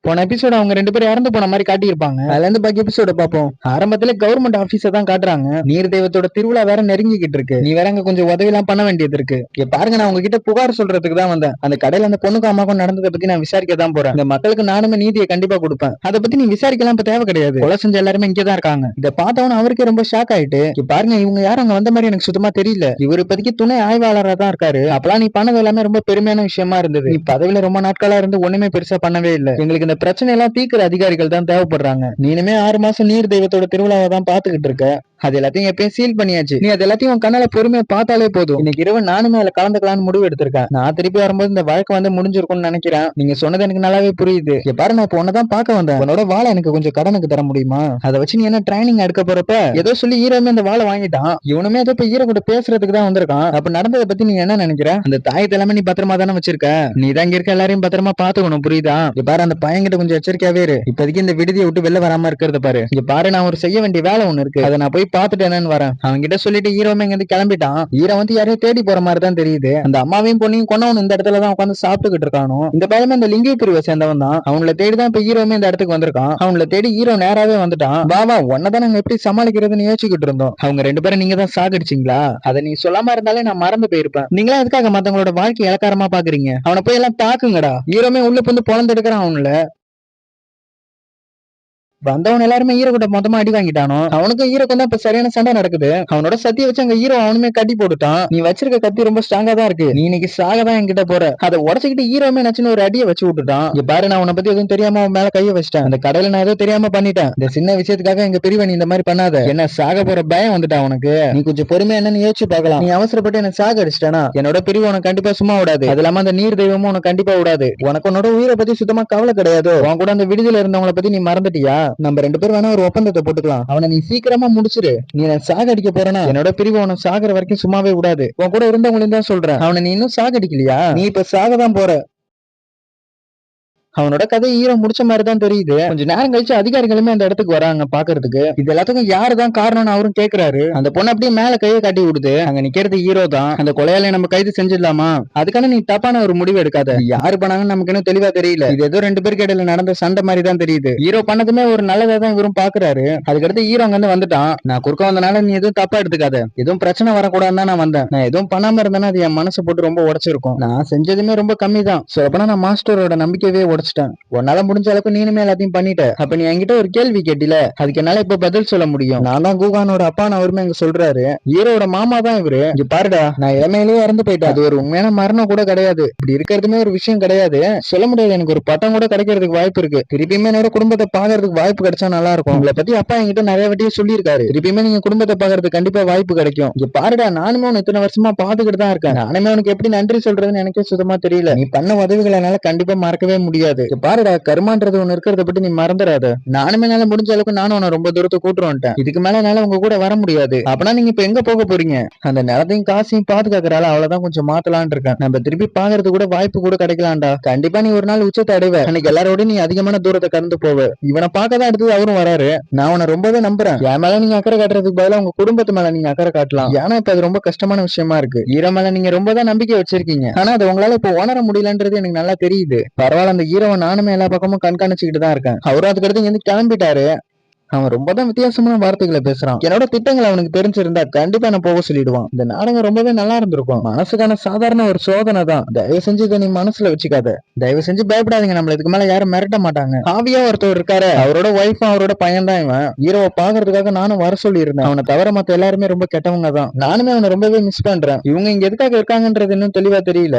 போன எபிசோட அவங்க 2 பேரும் இறந்து போன மாதிரி காட்டியிருப்பாங்க. அதுல இருந்து பாக்கி எபிசோட பாப்போம். ஆரம்பத்துல கவர்மெண்ட் ஆபீஸ தான் காட்டுறாங்க. நீர் தெய்வத்தோட திருவிழா வேற நெருங்கிக்கிட்டு இருக்கு. நீ வேற அங்க கொஞ்சம் உதவி எல்லாம் பண்ண வேண்டியது இருக்கு. இங்க பாருங்க, நான் உங்ககிட்ட புகார் சொல்றதுக்கு தான் வந்தேன். அந்த கடையில அந்த பொண்ணுக்கு அம்மாக்கும் நடந்ததை பத்தி நான் விசாரிக்க தான் போறேன். இந்த மக்களுக்கு நானுமே நீதியை கண்டிப்பா கொடுப்பேன். அதை பத்தி நீ விசாரிக்கலாம் இப்ப தேவை கிடையாது. கொலை செஞ்ச எல்லாருமே இங்கதான் இருக்காங்க. இதை பார்த்தவன அவருக்கே ரொம்ப ஷாக் ஆயிட்டு, இங்க பாருங்க, இவங்க யாரும் அங்க வந்த மாதிரி எனக்கு சுத்தமா தெரியல. இவர் இப்போதைக்கு துணை ஆய்வாளராக தான் இருக்காரு. அப்பெல்லாம் நீ பண்ணது எல்லாமே ரொம்ப பெருமையான விஷயமா இருந்தது. நீ பதவியில ரொம்ப நாட்களா இருந்து ஒண்ணுமே பெருசா பண்ணவே இல்லை. எங்களுக்கு இந்த பிரச்சனை எல்லாம் தீக்கிற அதிகாரிகள் தான் தேவைப்படுறாங்க. நீனுமே 6 மாசம் நீர் தெய்வத்தோட திருவிழாவை தான் பாத்துக்கிட்டு இருக்க. அது எல்லாத்தையும் எப்பயும் சீல் பண்ணியாச்சு. நீ அது எல்லாத்தையும் கண்ணால பொறுமையா பார்த்தாலே போதும். இன்னைக்கு இரவு நானுமே அதுல கலந்துக்கலாம்னு முடிவு எடுத்திருக்கேன். நான் திருப்பி வரும்போது இந்த வழக்கு வந்து முடிஞ்சிருக்கும்னு நினைக்கிறேன். நீங்க சொன்னது எனக்கு நல்லாவே புரியுது. பாரு, நான் இப்போ உன்னதான் பார்க்க வந்தேன். உன்னோட வாழை எனக்கு கொஞ்சம் கடனுக்கு தர முடியுமா? அதை வச்சு நீ என்ன ட்ரைனிங் எடுக்க போறப்ப ஏதோ சொல்லி ஹீரோமே அந்த வாழை வாங்கிட்டான். இவனுமே ஏதோ இப்ப ஹீரோ கூட பேசுறதுக்கு தான் வந்திருக்கான். அப்ப நடந்ததை பத்தி நீ என்ன நினைக்கிற? அந்த தாயத்தை எல்லாமே நீ பத்திரமா தானே வச்சிருக்க. நீ தான் இங்க இருக்க எல்லாரையும் பத்திரமா பாத்துக்கணும், புரியுதா? பாரு, அந்த பையன்கிட்ட கொஞ்சம் எச்சரிக்கையாவே இரு. இப்போதைக்கு இந்த விடுதியை விட்டு வெளில வராம இருக்கிறத பாரு. இங்க பாரு, நான் ஒரு செய்ய வேண்டிய வேலை ஒண்ணு இருக்கு. அதை நான் போய் பார்த்துட்டு என்னன்னு வரேன். அவன் கிட்ட சொல்லிட்டு ஹீரோமே இங்க கிளம்பிட்டான். ஹீரோ வந்து யாரையும் தேடி போற மாதிரி தான் தெரியுது. அந்த அம்மாவையும் பொண்ணையும் கொண்டவன் இந்த இடத்துல தான் உட்காந்து சாப்பிட்டுக்கிட்டு இருக்கானோ. இந்த பையன் இந்த லிங்கி பிரிவை சேர்ந்தவன் தான். அவங்கள தேடி தான் இப்ப ஹீரோமே இந்த இடத்துக்கு வந்திருக்கான். அவங்கள தேடி ஹீரோ நேராவே வந்துட்டான். பாவா, உன்னதான் நாங்க எப்படி சமாளிக்கிறதுன்னு யோசிச்சுக்கிட்டு இருந்தோம். அவங்க 2 பேரும் நீங்க தான் சாகடிச்சிங்களா? அதை நீ சொல்லாம இருந்தாலே நான் மறந்து போயிருப்பேன். நீங்களா எதுக்காக மத்தவங்களோட வாழ்க்கை இலக்காரமா பாக்குறீங்க? அவனை போய் எல்லாம் தாக்குங்கடா. ஹீரோமே உள்ள வந்து பொழந்து எடுக்கிறான். அவனுல வந்தவன் எல்லாருமே ஹீரோ கூட மொத்தமா அடி வாங்கிட்டானோ. அவனுக்கும் ஹீரோக்கும் தான் இப்ப சரியான சண்டை நடக்குது. அவனோட சத்திய வச்சு அங்க ஹீரோ அவனுமே கட்டி போட்டுட்டான். நீ வச்சிருக்க கத்தி ரொம்ப ஸ்ட்ராங்கா தான் இருக்கு. நீ இன்னைக்கு சாக தான் என்கிட்ட போற. அதை உடச்சுக்கிட்டு ஹீரோமே நச்சுன்னு ஒரு அடியை வச்சு விட்டுட்டான். இங்க பாரு, நான் உன்னை பத்தி எதுவும் தெரியாம அவன் மேல கைய வச்சிட்டேன். அந்த கடையில நான் ஏதோ தெரியாம பண்ணிட்டேன். இந்த சின்ன விஷயத்துக்காக எங்க பிரிவை நீ இந்த மாதிரி பண்ணாத. என்ன சாக போற பயம் வந்துட்டா உனக்கு? நீ கொஞ்சம் பொறுமையா என்னன்னு யோசிச்சு பார்க்கலாம். நீ அவசரப்பட்டு என்ன சாக அடிச்சிட்டானா என்னோட பிரிவு உனக்கு கண்டிப்பா சும்மா விடாது. அது இல்லாம அந்த நீர் தெய்வமும் உனக்கு கண்டிப்பா விடாது. உனக்கு உன்னோட உயிரை பத்தி சுத்தமா கவலை கிடையாது. உன் கூட அந்த விடுதலை இருந்தவங்களை பத்தி நீ மறந்துட்டியா? நம்ம 2 பேரும் வேணா ஒரு ஒப்பந்தத்தை போட்டுக்கலாம். அவனை நீ சீக்கிரமா முடிச்சிரு. நீ சாக அடிக்க போறனா என்னோட பிரிவு அவனை சாகுற வரைக்கும் சும்மாவே விடாது. உன் கூட இருந்தவங்களையும் தான் சொல்றேன். அவனை நீ இன்னும் சாகடிக்கலையா? நீ இப்ப சாகதான் போற. அவனோட கதை ஹீரோ முடிச்ச மாதிரி தான் தெரியுது. கொஞ்சம் நேரம் கழிச்சு அதிகாரிகளுமே அந்த இடத்துக்கு வராங்க பாக்குறதுக்கு. இது எல்லாத்துக்கும் யாருதான் காரணம்னு அவரும் கேக்குறாரு. அந்த பொண்ணு அப்படியே மேல கையை காட்டி விடுது. அங்க நிக்கிறது ஹீரோ தான். அந்த கொலையாளை நம்ம கைது செஞ்சிடலாமா? அதுக்கான நீ தப்பான ஒரு முடிவு எடுக்காத. யாரு பண்ணாங்கன்னு நமக்கு இன்னும் தெளிவா தெரியல. இது ஏதோ 2 பேருக்கு இடையில நடந்த சண்டை மாதிரி தான் தெரியுது. ஹீரோ பண்ணதுமே ஒரு நல்லதா தான் இவரும் பாக்குறாரு. அதுக்கடுத்து ஹீரோ அங்க வந்துட்டான். நான் குறுக்க வந்தனால நீ எதுவும் தப்பா எடுத்துக்காத. எதுவும் பிரச்சனை வரக்கூடாதுன்னு தான் நான் வந்தேன். நான் எதுவும் பண்ணாம இருந்தேன்னா அது என் மனசு போட்டு ரொம்ப உடைச்சிருக்கும். நான் செஞ்சதுமே ரொம்ப கம்மி தான். சொல்லப்போனா நான் மாஸ்டரோட நம்பிக்கையே உடைச்சிட்டேன். உன்னால முடிஞ்ச அளவுக்கு நீனுமே எல்லாத்தையும் பண்ணிட்ட. அப்ப நீ என்கிட்ட ஒரு கேள்வி கேட்டில, அதுக்கு என்னால இப்ப பதில் சொல்ல முடியும். நான் தான் கூகானோட அப்பான்னு அவருமே அங்க சொல்றாரு. ஹீரோட மாமா தான் இவரு. இங்க பாருடா, நான் இளமையிலேயே இறந்து போயிட்டேன். அது ஒரு உண்மையான மரணம் கூட கிடையாது. இப்படி இருக்கிறதுமே ஒரு விஷயம் கிடையாது. சொல்ல முடியாது. எனக்கு ஒரு பட்டம் கூட கிடைக்கிறதுக்கு வாய்ப்பு இருக்கு. திருப்பியுமே என்னோட குடும்பத்தை பாக்குறதுக்கு வாய்ப்பு கிடைச்சா நல்லா இருக்கும். உங்களை பத்தி அப்பா என்கிட்ட நிறைய வாட்டியே சொல்லியிருக்காரு. திருப்பியுமே நீங்க குடும்பத்தை பாக்குறதுக்கு கண்டிப்பா வாய்ப்பு கிடைக்கும். இங்க பாருடா, நானுமே உன்னை இத்தனை வருஷமா பாத்துக்கிட்டு தான் இருக்கேன். நானுமே உனக்கு எப்படி நன்றி சொல்றதுன்னு எனக்கே சுத்தமா தெரியல. நீ பண்ண உதவிகளை என்னால கண்டிப்பா மறக்கவே முடியாது. பாருடா, கர்மான்றது ஒண்ணு இருக்கிறத பத்தி நீ மறந்துடாத. நானுமே என்னால முடிஞ்ச அளவுக்கு நானும் உன்னை ரொம்ப தூரத்தை கூட்டு வந்துட்டேன். இதுக்கு மேல என்னால உங்க கூட வர முடியாது. அப்பனா நீங்க இப்ப எங்க போக போறீங்க? அந்த நிலத்தையும் காசையும் பாதுகாக்கிறாள், அவ்வளவுதான் கொஞ்சம் மாத்தலான் இருக்கேன். நம்ம திருப்பி பாக்குறது கூட வாய்ப்பு கூட கிடைக்கலாம்டா. கண்டிப்பா நீ ஒரு நாள் உச்சத்தை அடைவ. அன்னைக்கு எல்லாரோட நீ அதிகமான தூரத்தை கடந்து போவ. இவனை பார்க்கதான் அடுத்தது அவரும் வராரு. நான் உன்னை ரொம்பவே நம்புறேன். என் மேல நீங்க அக்கறை காட்டுறதுக்கு பதிலா உங்க குடும்பத்து மேல நீங்க அக்கறை காட்டலாம். ஏன்னா இப்ப அது ரொம்ப கஷ்டமான விஷயமா இருக்கு. ஈரோ மேல நீங்க ரொம்ப தான் நம்பிக்கை வச்சிருக்கீங்க. ஆனா அது உங்களால இப்ப உணர முடியலன்றது எனக்கு நல்லா தெரியுது. பரவாயில்ல, அந்த ஹீரோவை நானுமே எல்லா பக்கமும் கண்காணிச்சுக்கிட்டு தான் இருக்கேன். அவரும் அதுக்கடுத்து இங்க இருந்து கிளம்பிட்டாரு. அவன் ரொம்ப தான் வித்தியாசமான வார்த்தைகளை பேசுறான். என்னோட திட்டங்கள் அவனுக்கு தெரிஞ்சிருந்தா கண்டிப்பா நான் போக சொல்லிடுவான். இந்த நாடகம் ரொம்பவே நல்லா இருந்திருக்கும். மனசுக்கான சாதாரண ஒரு சோதனை தான். தயவு செஞ்சு இதை நீ மனசுல வச்சுக்காத. தயவு செஞ்சு பயப்படாதீங்க. நம்மள இதுக்கு மேல யாரும் மிரட்ட மாட்டாங்க. ஆவியா ஒருத்தர் இருக்காரு, அவரோட ஒய்ஃபும் அவரோட பையன் தான் இவன். ஹீரோவை பாக்குறதுக்காக நானும் வர சொல்லி இருந்தேன். அவனை தவிர மத்த எல்லாருமே ரொம்ப கெட்டவங்க தான். நானுமே அவனை ரொம்பவே மிஸ் பண்றேன். இவங்க இங்க எதுக்காக இருக்காங்கன்றது இன்னும் தெளிவா தெரியல.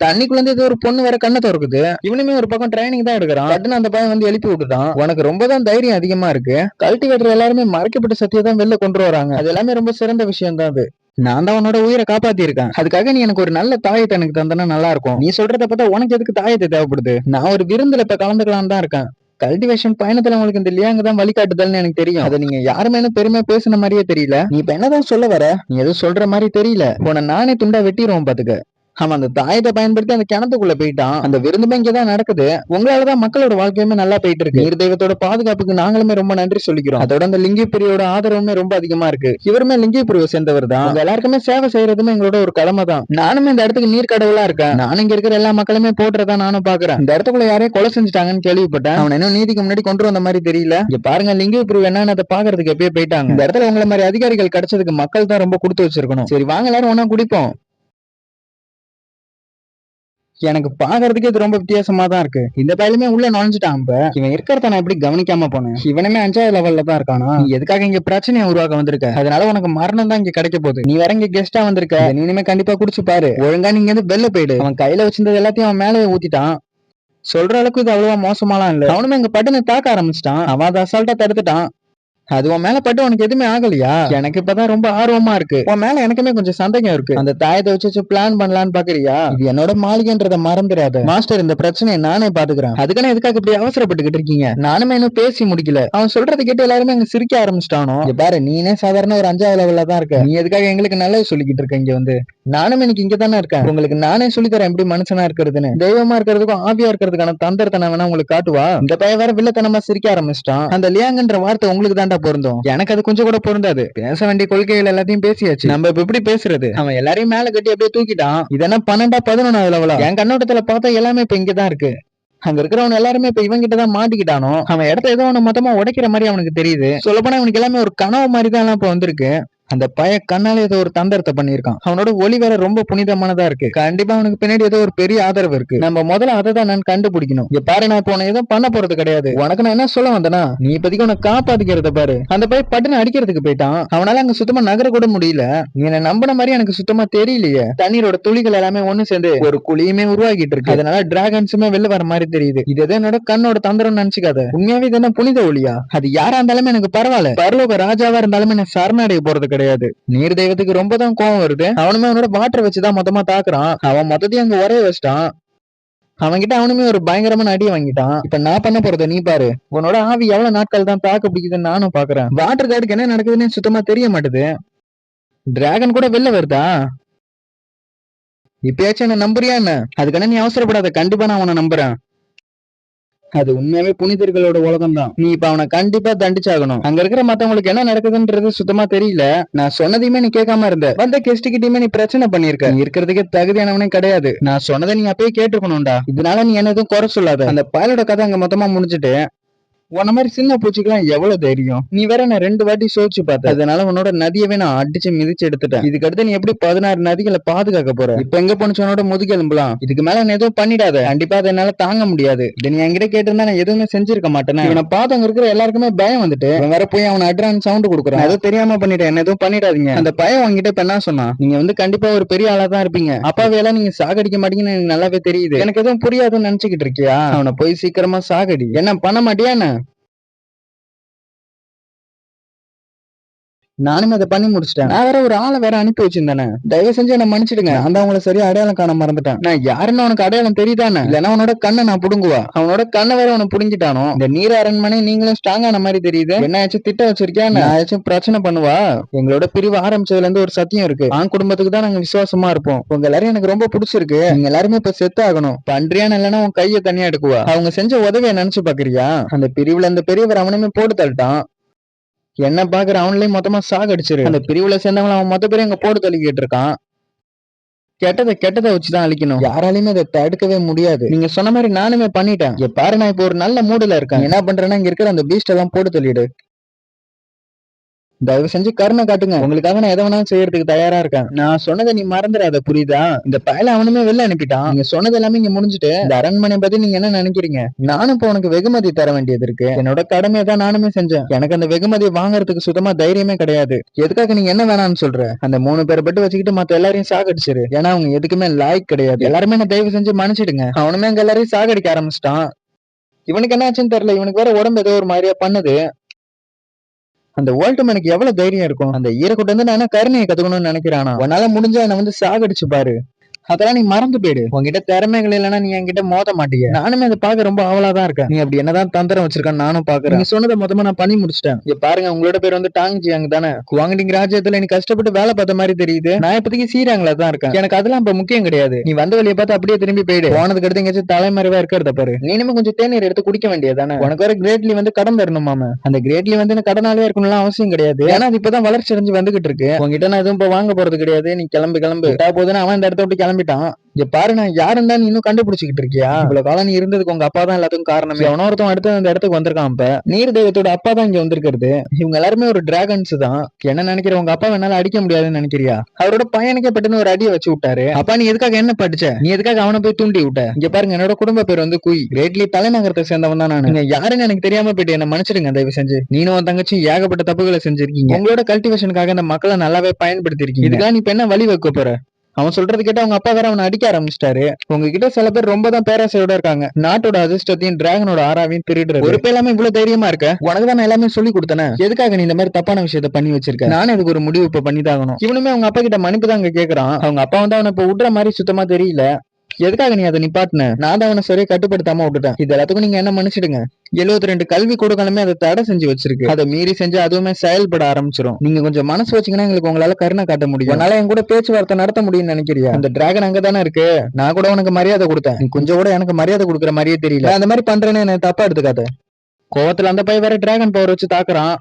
தண்ணிக்குள்ள இருந்து ஏதோ ஒரு பொண்ணு வேற கண்ணை திறக்குது. இவனுமே ஒரு பக்கம் ட்ரைனிங் தான் எடுக்கிறான். பட்டுன்னு அந்த பையன் வந்து எழுப்பி விட்டுட்டான். உனக்கு ரொம்ப தான் தைரியம் அதிகமா இருக்கு. கல்டிவேட்டர் எல்லாருமே மறைக்கப்பட்ட சத்தியை தான் வெளில கொண்டு வராங்க. அது எல்லாமே ரொம்ப சிறந்த விஷயம் தான். அது நான் தான் உன்னோட உயிரை காப்பாத்தி இருக்கேன். அதுக்காக நீ எனக்கு ஒரு நல்ல தாயத்தை எனக்கு தந்தனா நல்லா இருக்கும். நீ சொல்றத பார்த்தா உனக்கு எதுக்கு தாயத்தை தேவைப்படுது? நான் ஒரு விருந்துல இப்ப கலந்துக்கலாம் தான் இருக்கேன். கல்டிவேஷன் பயணத்துல உங்களுக்கு இந்த லியாங்க தான் வழிகாட்டுதல்னு எனக்கு தெரியும். அதை நீங்க யாருமே பெருமையா பேசுன மாதிரியே தெரியல. நீ இப்ப என்னதான் சொல்ல வர? நீ எதுவும் சொல்ற மாதிரி தெரியல. உன நானே துண்டா வெட்டிடுவோம் பாத்துக்க. அவன் அந்த தாயத்தை பயன்படுத்தி அந்த கிணத்துக்குள்ள போயிட்டான். அந்த விருந்துமே இங்கதான் நடக்குது. உங்களாலதான் மக்களோட வாழ்க்கையுமே நல்லா போயிட்டு இருக்கு. நீர் தெய்வத்தோட பாதுகாப்புக்கு நாங்களுமே ரொம்ப நன்றி சொல்லிக்கிறோம். அதோட அந்த லிங்கி பிரியோட ஆதரவுமே ரொம்ப அதிகமா இருக்கு. இவருமே லிங்கி பிரிவை சேர்ந்தவர் தான். உங்க எல்லாருக்குமே சேவை செய்யறதுமே எங்களோட ஒரு கடமை தான். நானுமே இந்த இடத்துக்கு நீர் கடவுளா இருக்கேன். நானும் இங்க இருக்கிற எல்லா மக்களுமே போட்டுறதா நானும் பாக்குறேன். இந்த இடத்துக்குள்ள யாரையும் கொலை செஞ்சுட்டாங்கன்னு கேள்விப்பட்டேன். அவன் இன்னும் நீதிக்கு முன்னாடி கொண்டு வந்த மாதிரி தெரியல. இங்க பாருங்க, லிங்கி பிரிவு என்னன்னு அதை பாக்குறதுக்கு எப்பயே போயிட்டாங்க. இந்த இடத்துல உங்களை மாதிரி அதிகாரிகள் கிடைச்சதுக்கு மக்கள் தான் ரொம்ப கொடுத்து வச்சிருக்கணும். சரி வாங்க எல்லாரும் ஒன்னா குடிப்போம். எனக்கு பாக்குறதுக்கு இது ரொம்ப வித்தியாசமா தான் இருக்கு. இந்த பயிலுமே உள்ள நுழைஞ்சிட்டான். இவன் இருக்கிறத நான் எப்படி கவனிக்காம போனேன். இவனுமே 5வது லெவல்ல தான் இருக்கானா. நீ எதுக்காக இங்க பிரச்சனையை உருவாக்க வந்திருக்க? அதனால உனக்கு மரணம் தான் இங்க கிடைக்க போகுது. நீ வர இங்க கெஸ்டா வந்திருக்க. நீ இனிமே கண்டிப்பா குடிச்சு பாரு. ஒழுங்கா நீங்க வந்து வெளில போயிடு. அவன் கையில வச்சிருந்தது எல்லாத்தையும் அவன் மேலே ஊத்திட்டான். சொல்ற அளவுக்கு இது அவ்வளவா மோசமாலாம் இல்ல. அவனுமே இங்க பட்டுன்னு தாக்க ஆரம்பிச்சிட்டான். அவன் அதை அசால்ட்டா தடுத்துட்டான். அது உன் மேல பட்டு உனக்கு எதுவுமே ஆகலையா? எனக்கு இப்பதான் ரொம்ப ஆர்வமா இருக்கு. உன் மேல எனக்குமே கொஞ்சம் சந்தேகம் இருக்கு. அந்த தாயத்தை வச்சு பிளான் பண்ணலான்னு பாக்குறியா? இது என்னோட மாளிகைன்றத மறந்துடாத. மாஸ்டர், இந்த பிரச்சனையை நானே பாத்துக்கிறேன். அதுக்கான எதுக்காக இப்படி அவசரப்பட்டுக்கிட்டு இருக்கீங்க? நானுமே இன்னும் பேசி முடிக்கல. அவன் சொல்றதை கேட்டு எல்லாருமே அங்க சிரிக்க ஆரம்பிச்சிட்டானோ. பாரு, நீனே சாதாரண ஒரு 5வது லெவல்ல தான் இருக்க. நீ எதுக்காக எங்களுக்கு நல்லது சொல்லிக்கிட்டு இருக்க இங்க வந்து? நானும் இன்னைக்கு இங்க தானே இருக்கேன். உங்களுக்கு நானே சொல்லித்தரேன் எப்படி மனுஷனா இருக்கிறதுன்னு. தெய்வமா இருக்கிறதுக்கும் ஆவியா இருக்கிறதுக்கான தந்திரத்தை நான் வேணா உங்களுக்கு காட்டுவா. இந்த பையன் வேற வில்லத்தனமா சிரிக்க ஆரம்பிச்சிட்டான். அந்த லியாங்கன்ற வார்த்தை உங்களுக்கு தாண்டா பொருந்தும். எனக்கு அது கொஞ்சம் கூட பொருந்தாது. பேச வேண்டிய கொள்கைகள் எல்லாத்தையும் பேசியாச்சு. நம்ம இப்ப எப்படி பேசுறது? அவன் எல்லாரையும் மேல கட்டி அப்படியே தூக்கிட்டான். இதெல்லாம் 12 11வது லெவலா? என் கண்ணோட்டத்துல பார்த்தா எல்லாமே இப்ப இங்கதான் இருக்கு. அங்க இருக்கிறவன் எல்லாருமே இப்ப இவங்கிட்டதான் மாட்டிக்கிட்டானோ. அவன் இடத்த ஏதோ ஒண்ணு மொத்தமா உடைக்கிற மாதிரி அவனுக்கு தெரியுது. சொல்லப்போனா அவனுக்கு எல்லாமே ஒரு கனவு மாதிரி தான் இப்ப வந்திருக்கு. அந்த பய கண்ணால ஏதோ ஒரு தந்திரத்தை பண்ணிருக்கான். அவனோட ஒளி வேற ரொம்ப புனிதமானதா இருக்கு. கண்டிப்பா அவனுக்கு பின்னாடி ஏதோ ஒரு பெரிய ஆதரவு இருக்கு. நம்ம முதல்ல அதை தான் நான் கண்டுபிடிக்கணும். இங்க பாரு, நான் இப்போ எதுவும் பண்ண போறது கிடையாது. உனக்கு நான் என்ன சொல்ல வந்தேன்னா, நீ இப்போதைக்கு உனக்கு காப்பாத்திக்கிறத பாரு. அந்த பையன் பட்டுன்னு அடிக்கிறதுக்கு போயிட்டான். அவனால அங்க சுத்தமா நகர கூட முடியல. நீ என்ன நம்பின மாதிரி எனக்கு சுத்தமா தெரியலையே. தண்ணீரோட துளிகள் எல்லாமே ஒண்ணு சேர்ந்து ஒரு குழியுமே உருவாக்கிட்டு இருக்கு. அதனால டிராகன்ஸுமே வெளில வர மாதிரி தெரியுது. இது எதோ என்னோட கண்ணோட தந்திரம் நினைச்சுக்காத. உண்மையாவே இது என்ன புனித ஒளியா? அது யாரா இருந்தாலுமே எனக்கு பரவாயில்ல. பரலோக ராஜாவா இருந்தாலுமே எனக்கு சரணடைய போறது கிடையாது. நீர் தெய்வத்துக்கு ரொம்ப தான் கோவம் வருது. அவனுமே அவனோட வாட்டரை வச்சுதான் மொத்தமா தாக்குறான். அவன் மொத்தத்தையும் அங்க ஒரே வச்சிட்டான். அவன்கிட்ட அவனுமே ஒரு பயங்கரமான அடி வாங்கிட்டான். இப்ப நான் பண்ண போறத நீ பாரு. உன்னோட ஆவி எவ்வளவு நாட்கள் தான் தாக்கு பிடிக்குதுன்னு நானும் பாக்குறேன். வாட்டர் கார்டுக்கு என்ன நடக்குதுன்னு சுத்தமா தெரிய மாட்டுது. டிராகன் கூட வெளில வருதா? இப்பயாச்சும் என்ன நம்புறியா என்ன? அதுக்கான நீ அவசரப்படாத. கண்டிப்பா நான் உன்னை நம்புறேன். அது உண்மையாவே புனிதர்களோட உலகம் தான். நீ இப்ப அவனை கண்டிப்பா தண்டிச்சாகணும். அங்க இருக்கிற மத்தவங்களுக்கு என்ன நடக்குதுன்றது சுத்தமா தெரியல. நான் சொன்னதையுமே நீ கேட்காம இருந்த. வந்த கெஸ்ட் கிட்டயுமே நீ பிரச்சனை பண்ணிருக்க. நீ இருக்கிறதுக்கே தகுதியானவனே கிடையாது. நான் சொன்னதை நீ அப்பயே கேட்டுக்கணும்டா. இதனால நீ என்ன எதுவும் குறை சொல்லாத. அந்த பயலோட கதை அங்க மொத்தமா முடிஞ்சுட்டு, உன்ன மாதிரி சின்ன பூச்சிக்கெல்லாம் எவ்வளவு தைரியம்? நீ வேற நான் 2 வாட்டி சோதிச்சு பார்த்த. அதனால உன்னோட நதியவே நான் அடிச்சு மிதிச்சு எடுத்துட்டேன். இதுக்கு அடுத்து நீ எப்படி 16 நதிகளை பாதுகாக்க போற? இப்ப எங்க போனுச்சு உன்னோட முதுகெலும்பலாம்? இதுக்கு மேல நான் எதுவும் பண்ணிடாத. கண்டிப்பா அதை என்னால தாங்க முடியாது. இதை நீ என்கிட்ட கேட்டிருந்தா நான் எதுவுமே செஞ்சிருக்க மாட்டேன். இவனை பார்த்து அங்க இருக்கிற எல்லாருக்குமே பயம் வந்துட்டு இவன் வேற போய் அவனை அட்ரான் சவுண்ட் கொடுக்குறான். ஏதோ தெரியாம பண்ணிட்டேன், என்ன எதுவும் பண்ணிடாதீங்க. அந்த பயம் உங்ககிட்ட இப்ப என்ன சொன்னா, நீங்க வந்து கண்டிப்பா ஒரு பெரிய ஆளா தான் இருப்பீங்க. அப்பாவையெல்லாம் நீங்க சாகடிக்க மாட்டீங்கன்னு எனக்கு நல்லாவே தெரியுது. எனக்கு எதுவும் புரியாதுன்னு நினைச்சுக்கிட்டு இருக்கியா? அவனை போய் சீக்கிரமா சாகடி. என்ன பண்ண மாட்டியா என்ன? நானும் அதை பண்ணி முடிச்சிட்டேன். நான் வேற ஒரு ஆளை வேற அனுப்பி வச்சிருந்தேன். தயவு செஞ்சு என்ன மன்னிச்சிடுங்க. அந்த அவங்கள சரியா அடையாளம் காண மறந்துட்டேன். நான் யாருன்னு உனக்கு அடையாளம் தெரியுதானே? இல்லன்னா அவனோட கண்ணை நான் புடுங்குவா. அவனோட கண்ணை வேற அவனை புடுங்கிட்டானோ. இந்த நீர் அரண்மனை நீங்களும் ஸ்ட்ராங்கான மாதிரி தெரியுது. என்ன ஆச்சும் திட்ட வச்சிருக்கியா? நான் ஆச்சும் பிரச்சனை பண்ணுவா? எங்களோட பிரிவு ஆரம்பிச்சதுல இருந்து ஒரு சத்தியம் இருக்கு. ஆண் குடும்பத்துக்கு தான் நாங்க விசுவாசமா இருப்போம். உங்க எல்லாரும் எனக்கு ரொம்ப பிடிச்சிருக்கு. நீங்க எல்லாருமே இப்ப செத்து ஆகணும். பண்றியான்னு இல்லைன்னா உன் கையை தனியா எடுக்குவா. அவங்க செஞ்ச உதவியை நினைச்சு பாக்குறியா? அந்த பிரிவுல இந்த பெரியவர் அவனுமே போட்டு தள்ளிட்டான். என்ன பாக்குற அவன்லயும் மொத்தமா சாகடிச்சிரு. அந்த பிரிவுல சேர்ந்தவங்க அவன் மொத்த பேரும் எங்க போட்டு தள்ளிக்கிட்டு இருக்கான். கெட்டதை வச்சுதான் அழிக்கணும். யாராலையுமே அதை தடுக்கவே முடியாது. நீங்க சொன்ன மாதிரி நானுமே பண்ணிட்டேன். பாரு, நான் இப்போ ஒரு நல்ல மூடுல இருக்கேன். என்ன பண்றேன்னா இங்க இருக்கிற அந்த பீஸ்ட் எல்லாம் போட்டு தள்ளிடு. தயவு செஞ்சு கருணை காட்டுங்க. உங்களுக்காக நான் எதை வேணாலும் செய்யறதுக்கு தயாரா இருக்கேன். நான் சொன்னதை நீ மறந்துடாத, புரியுதா? இந்த பயல அவனுமே வெளில அனுப்பிட்டான். நீங்க சொன்னது எல்லாமே இங்க முடிஞ்சுட்டு இந்த அரண்மனை பத்தி நீங்க என்ன நினைக்கிறீங்க? நானும் இப்ப உனக்கு வெகுமதி தர வேண்டியது இருக்கு. என்னோட கடமையை தான் நானுமே செஞ்சேன். எனக்கு அந்த வெகுமதியை வாங்குறதுக்கு சுத்தமா தைரியமே கிடையாது. எதுக்காக நீங்க என்ன வேணாம்னு சொல்ற? அந்த 3 பேரை பட்டு வச்சுக்கிட்டு மத்த எல்லாரையும் சாகடிச்சிரு. ஏன்னா அவங்க எதுக்குமே லாய்க் கிடையாது. எல்லாருமே என்ன தயவு செஞ்சு மன்னிச்சிடுங்க. அவனுமே அங்க எல்லாரையும் சாகடிக்க ஆரம்பிச்சிட்டான். இவனுக்கு என்ன ஆச்சுன்னு தெரியல. இவனுக்கு வேற உடம்பு ஏதோ ஒரு மாதிரியா பண்ணுது. அந்த ஓல்ட்மேனுக்கு எவ்வளவு தைரியம் இருக்கும்? அந்த ஈரக்கூட்ட வந்து நான் கருணையை கத்துக்கணும்னு நினைக்கிறானா? உன்னால முடிஞ்சா என்ன வந்து சாகடிச்சு பாரு. அதெல்லாம் நீ மறந்து போயிடு. உங்ககிட்ட திறமைகள் இல்லைன்னா நீ என்கிட்ட மோத மாட்டீங்க. நானுமே அதை பார்க்க ரொம்ப ஆவலாதான் இருக்கேன். நீ அப்படி என்னதான் தந்திரம் வச்சிருக்கான்னு நானும் பாக்குறேன். நீங்க சொன்னதை மொத்தமா நான் பண்ணி முடிச்சிட்டேன். இங்க பாருங்க, உங்களோட பேர் வந்து டாங் ஜியாங் தானே? குவாங்கடிங் ராஜ்யத்துல நீ கஷ்டப்பட்டு வேலை பார்த்த மாதிரி தெரியுது. நான் இப்போதைக்கு சீராங்களா தான் இருக்கேன். எனக்கு அதெல்லாம் இப்ப முக்கியம் கிடையாது. நீ வந்த வழியை பார்த்து அப்படியே திரும்பி போயிடு. போனதுக்கு அடுத்து எங்கேயாச்சும் தலைமறைவா இருக்கிறத பாரு. நீனுமே கொஞ்சம் தேநீர் எடுத்து குடிக்க வேண்டியதானே? உனக்கு வர கிரேட்லி வந்து கடன் தரணுமாம. அந்த கிரேட்லி வந்து கடனாலே இருக்கணும்லாம் அவசியம் கிடையாது. ஏன்னா அது இப்பதான் வளர்ச்சி அடைஞ்சு வந்துகிட்டு இருக்கு. உங்ககிட்ட நான் எதுவும் இப்ப வாங்க போறது கிடையாது. நீ கிளம்பு போதுன்னு அவன் இந்த இடத்த விட்டு கிளம்பிட்டான். இங்க பாரு, நான் யாருன்னு தான் நீ இன்னும் கண்டுபிடிச்சிட்டு இருக்கியா? இவ்வளவு காலம் நீ இருந்ததுக்கு உங்க அப்பா தான் எல்லாத்துக்கும் காரணமே. எவனொருத்தன் அடுத்து அந்த இடத்துக்கு வந்திருக்கான். இப்ப நீர் தெய்வத்தோட அப்பா தான் இங்க வந்திருக்கிறது. இவங்க எல்லாருமே ஒரு டிராகன்ஸ் தான். என்ன நினைக்கிற, உங்க அப்பா என்னால அடிக்க முடியாதுன்னு நினைக்கிறியா? அவரோட பையனுக்கே பட்டுன்னு ஒரு அடியை வச்சு விட்டாரு. அப்பா நீ எதுக்காக என்ன படிச்ச? நீ எதுக்காக அவனை போய் தூண்டி விட்ட? இங்க பாருங்க, என்னோட குடும்ப பேர் வந்து குய். கிரேட்லி தலைநகரத்தை சேர்ந்தவன் தான் நான். நீங்க யாருன்னு எனக்கு தெரியாம போயிட்டு என்ன மன்னிச்சிடுங்க தயவு செஞ்சு. நீனும் உன் தங்கச்சி ஏகப்பட்ட தப்புகளை செஞ்சிருக்கீங்க. உங்களோட கல்டிவேஷனுக்காக இந்த மக்களை நல்லாவே பயன்படுத்தி இருக்கீங்க. இதுக்கெல்லாம் நீ இப்ப என்ன வழி வைக்க போற? அவன் சொல்றது கேட்ட அவங்க அப்பா வேற அவனை அடிக்க ஆரம்பிச்சிட்டாரு. உங்ககிட்ட சில பேர் ரொம்ப தான் பேராசையோட இருக்காங்க. நாட்டோட அதிர்ஷ்டத்தையும் டிராகனோட ஆறாவையும் திருடுறது. ஒரு பேர் எல்லாமே இவ்வளவு தைரியமா இருக்க? உனக்கு தான் நான் எல்லாமே சொல்லி கொடுத்தேன். எதுக்காக நீ இந்த மாதிரி தப்பான விஷயத்த பண்ணி வச்சிருக்க? நானே இதுக்கு ஒரு முடிவு இப்ப பண்ணிதாகணும். இவனுமே அவங்க அப்பா கிட்ட மன்னிப்பு தான் கேக்குறான். அவங்க அப்பா வந்து அவனை இப்ப விடுற மாதிரி சுத்தமா தெரியல. எதுக்காக நீ அதை நிப்பாட்டின? நான் தான் அவனை சரியா கட்டுப்படுத்தாம விட்டுட்டேன். இது எல்லாத்துக்கும் நீங்க என்ன மன்னிச்சிடுங்க. 72 கல்வி கூடங்களுமே அதை தடை செஞ்சு வச்சிருக்கு. அதை மீறி செஞ்சு அதுவுமே செயல்பட ஆரம்பிச்சிடும். நீங்க கொஞ்சம் மனசு வச்சீங்கன்னா எங்களுக்கு உங்களால கருணை காட்ட முடியும். அதனால என் கூட பேச்சுவார்த்தை நடத்த முடியும்னு நினைக்கிறியா? அந்த டிராகன் அங்கதானே இருக்கு. நான் கூட உனக்கு மரியாதை கொடுத்தேன். நீ கொஞ்சம் கூட எனக்கு மரியாதை கொடுக்குற மாதிரியே தெரியல. அந்த மாதிரி பண்றேன்னு என்ன தப்பா எடுத்துக்காத. கோவத்துல அந்த பையன் வேற டிராகன் பவர் வச்சு தாக்குறான்.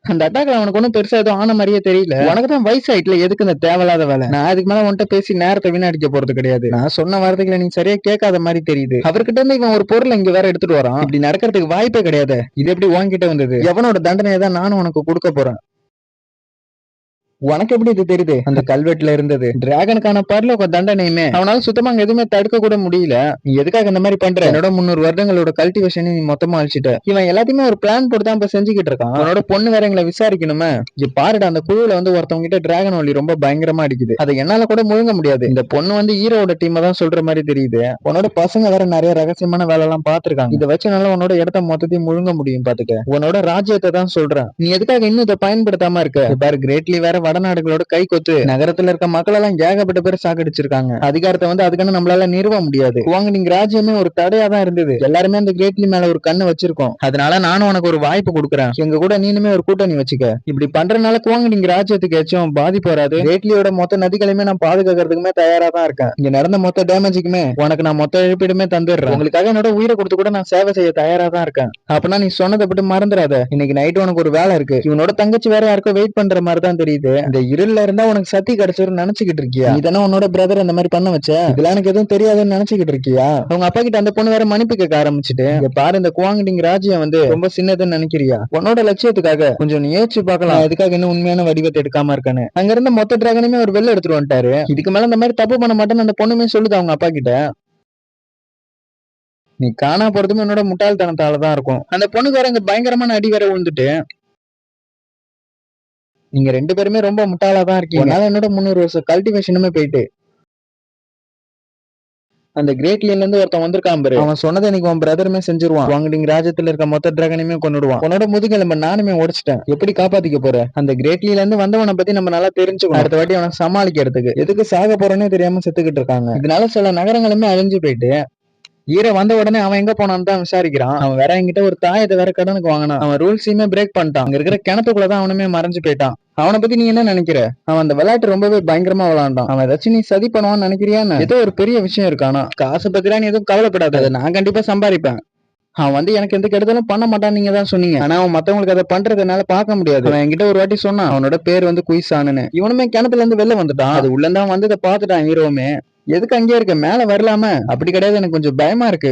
அந்த அட்டாக்ல அவனுக்கு ஒன்னும் பெருசா எதுவும் ஆன மாதிரியே தெரியல. உனக்கு தான் வயசாயிட்டுல, எதுக்கு இந்த தேவையில்லாத வேலை? நான் அதுக்கு மேல உன்கிட்ட பேசி நேரத்தை வீணடிக்க போறது கிடையாது. நான் சொன்ன வார்த்தைகளை நீ சரியா கேட்காத மாதிரி தெரியுது. அவர்கிட்ட இருந்து இவன் ஒரு பொருள் இங்க வேற எடுத்துட்டு வரான். இப்படி நடக்கிறதுக்கு வாய்ப்பே கிடையாது. இது எப்படி உன்கிட்ட வந்தது? எவனோட தண்டனையை தான் நானும் உனக்கு கொடுக்க போறேன். உனக்கு எப்படி இது தெரியுது? அந்த கல்வெட்டுல இருந்தது டிராகனுக்கான பரலோக தண்டனையுமே. அவனால சுத்தமா எதுவுமே தடுக்க கூட முடியல. நீ எதுக்காக இந்த மாதிரி பண்ற? என்னோட 300 வருடங்களோட கல்டிவேஷன் நீ மொத்தமா அழிச்சிட்ட. இவன் எல்லாத்தையுமே ஒரு பிளான் போட்டு தான் இப்ப செஞ்சுக்கிட்டு இருக்கான். அவனோட பொண்ணு வேற எங்களை விசாரிக்கணுமே. இங்க பாருடா, அந்த குழுல வந்து ஒருத்தவங்க கிட்ட டிராகன் ஒலி ரொம்ப பயங்கரமா அடிக்குது. அதை என்னால கூட முழுங்க முடியாது. இந்த பொண்ணு வந்து ஹீரோட டீமை தான் சொல்ற மாதிரி தெரியுது. உன்னோட பசங்க வேற நிறைய ரகசியமான வேலை எல்லாம் பாத்துருக்காங்க. இதை வச்சனால உன்னோட இடத்த மொத்தத்தையும் முழுங்க முடியும் பாத்துக்க. உன்னோட ராஜ்யத்தை தான் சொல்றேன். நீ எதுக்காக இன்னும் இதை பயன்படுத்தாம இருக்க? பாரு, கிரேட்லி வேற வடநாடுகளோட கை கொத்து நகரத்துல இருக்க மக்கள் எல்லாம் ஏகப்பட்ட பேர் சாகடிச்சிருக்காங்க. அதிகாரத்தை வந்து அதுக்கான நம்மளால நிறுவ முடியாது. குவாங்கடிங் ராஜ்யமே ஒரு தடையா தான் இருந்தது. எல்லாருமே அந்த கிரேட்லி மேல ஒரு கண்ணு வச்சிருக்கோம். அதனால நானும் உனக்கு ஒரு வாய்ப்பு கொடுக்குறேன். எங்க கூட நீனுமே ஒரு கூட்டணி வச்சுக்க. இப்படி பண்றதுனால குவாங்கடிங் ராஜ்யத்துக்கு ஏச்சும் பாதிப்பு வராது. கிரேட்லியோட மொத்த நதிகளையுமே நான் பாதுகாக்கிறதுக்குமே தயாரா தான் இருக்கேன். இங்க நடந்த மொத்த டேமேஜுக்குமே உனக்கு நான் மொத்த இழப்பீடுமே தந்துடுறேன். உங்களுக்காக என்னோட உயிரை கொடுத்து கூட நான் சேவை செய்ய தயாரா தான் இருக்கேன். அப்படின்னா நீ சொன்னதை பட்டு மறந்துடாத. இன்னைக்கு நைட்டு உனக்கு ஒரு வேலை இருக்கு. இவனோட தங்கச்சி வேற யாருக்கும் வெயிட் பண்ற மாதிரி தான் தெரியுது. இந்த இருள்ல இருந்தா உனக்கு சக்தி கிடைச்சிரும் நினைச்சுக்கிட்டு இருக்கியா? நீ உன்னோட பிரதர் அந்த மாதிரி பண்ண வச்ச. இதெல்லாம் எனக்கு எதுவும் தெரியாதுன்னு நினைச்சுக்கிட்டு இருக்கியா? அவங்க அப்பா கிட்ட அந்த பொண்ணு வேற மன்னிப்பு கேட்க ஆரம்பிச்சுட்டு, இங்க பாரு, இந்த குவாங்கடிங் ராஜ்யம் வந்து ரொம்ப சின்னதுன்னு நினைக்கிறியா? உன்னோட லட்சியத்துக்காக கொஞ்சம் நீ யோசிச்சு பார்க்கலாம். எதுக்காக இன்னும் உண்மையான வடிவத்தை எடுக்காம இருக்கானு. அங்க இருந்த மொத்த டிராகனையுமே ஒரு வெளில எடுத்துட்டு வந்துட்டாரு. இதுக்கு மேல இந்த மாதிரி தப்பு பண்ண மாட்டேன்னு அந்த பொண்ணுமே சொல்லுது அவங்க அப்பா கிட்ட. நீ காணா போறதுமே என்னோட முட்டாள்தனத்தாலதான் இருக்கும். அந்த பொண்ணுக்கு வேற இங்க பயங்கரமான அடி வேற விழுந்துட்டு, நீங்க 2 பேருமே ரொம்ப முட்டாளா தான் இருக்கீங்க. அதனால என்னோட 300 வருஷம் கல்டிவேஷனுமே போயிட்டு அந்த கிரேட்லில இருந்து ஒருத்தன் வந்திருக்கான் பாரு. அவன் சொன்னதை இன்னைக்கு உன் பிரதருமே செஞ்சிருவான். குவாங்கடிங் ராஜ்யத்துல இருக்க மொத்த டிராகனையுமே கொன்னுடுவான். உன்னோட முதுகெலும்ப நானுமே உடைச்சிட்டேன். எப்படி காப்பாத்திக்க போற? அந்த கிரேட்லில இருந்து வந்தவனை பத்தி நம்ம நல்லா தெரிஞ்சுக்கணும். அடுத்த வாட்டி அவனை சமாளிக்கிறதுக்கு. எதுக்கு சாக போறேன்னு தெரியாம செத்துக்கிட்டு இருக்காங்க. இதனால சில நகரங்களுமே அழிஞ்சு போயிட்டு ஈர வந்த உடனே அவன் எங்க போனான்னு தான் விசாரிக்கிறான். அவன் வேற என்கிட்ட ஒரு தாயத்தை வேற கடனுக்கு வாங்கினான். அவன் ரூல்ஸையுமே பிரேக் பண்ணிட்டான். அங்க இருக்கிற கிணத்துக்குள்ளதான் அவனுமே மறைஞ்சு போயிட்டான். அவனை பத்தி நீ என்ன நினைக்கிற? அவன் அந்த விளையாட்டு ரொம்பவே பயங்கரமா விளையாண்டான். அவன் ஏதாச்சும் நீ சதி பண்ணுவான்னு நினைக்கிறியான்னு? ஏதோ ஒரு பெரிய விஷயம் இருக்கானா? காசு பத்திரா நீ எதுவும் கவலைப்படாத. அதை நான் கண்டிப்பா சம்பாதிப்பேன். அவன் வந்து எனக்கு எந்த கெடுதலும் பண்ண மாட்டான்னு நீங்க தான் சொன்னீங்க. ஆனா அவன் மத்தவங்களுக்கு அதை பண்றதுனால பார்க்க முடியாது. அவன் என்கிட்ட ஒரு வாட்டி சொன்னான், அவனோட பேர் வந்து குயிசானு. இவனுமே கிணத்துல இருந்து வெளில வந்துட்டான். அது உள்ளந்தான் வந்து இதை பாத்துட்டான் ஹீரோவுமே. எதுக்கு அங்கே இருக்க? மேல வரலாம? அப்படி கிடையாது, எனக்கு கொஞ்சம் பயமா இருக்கு.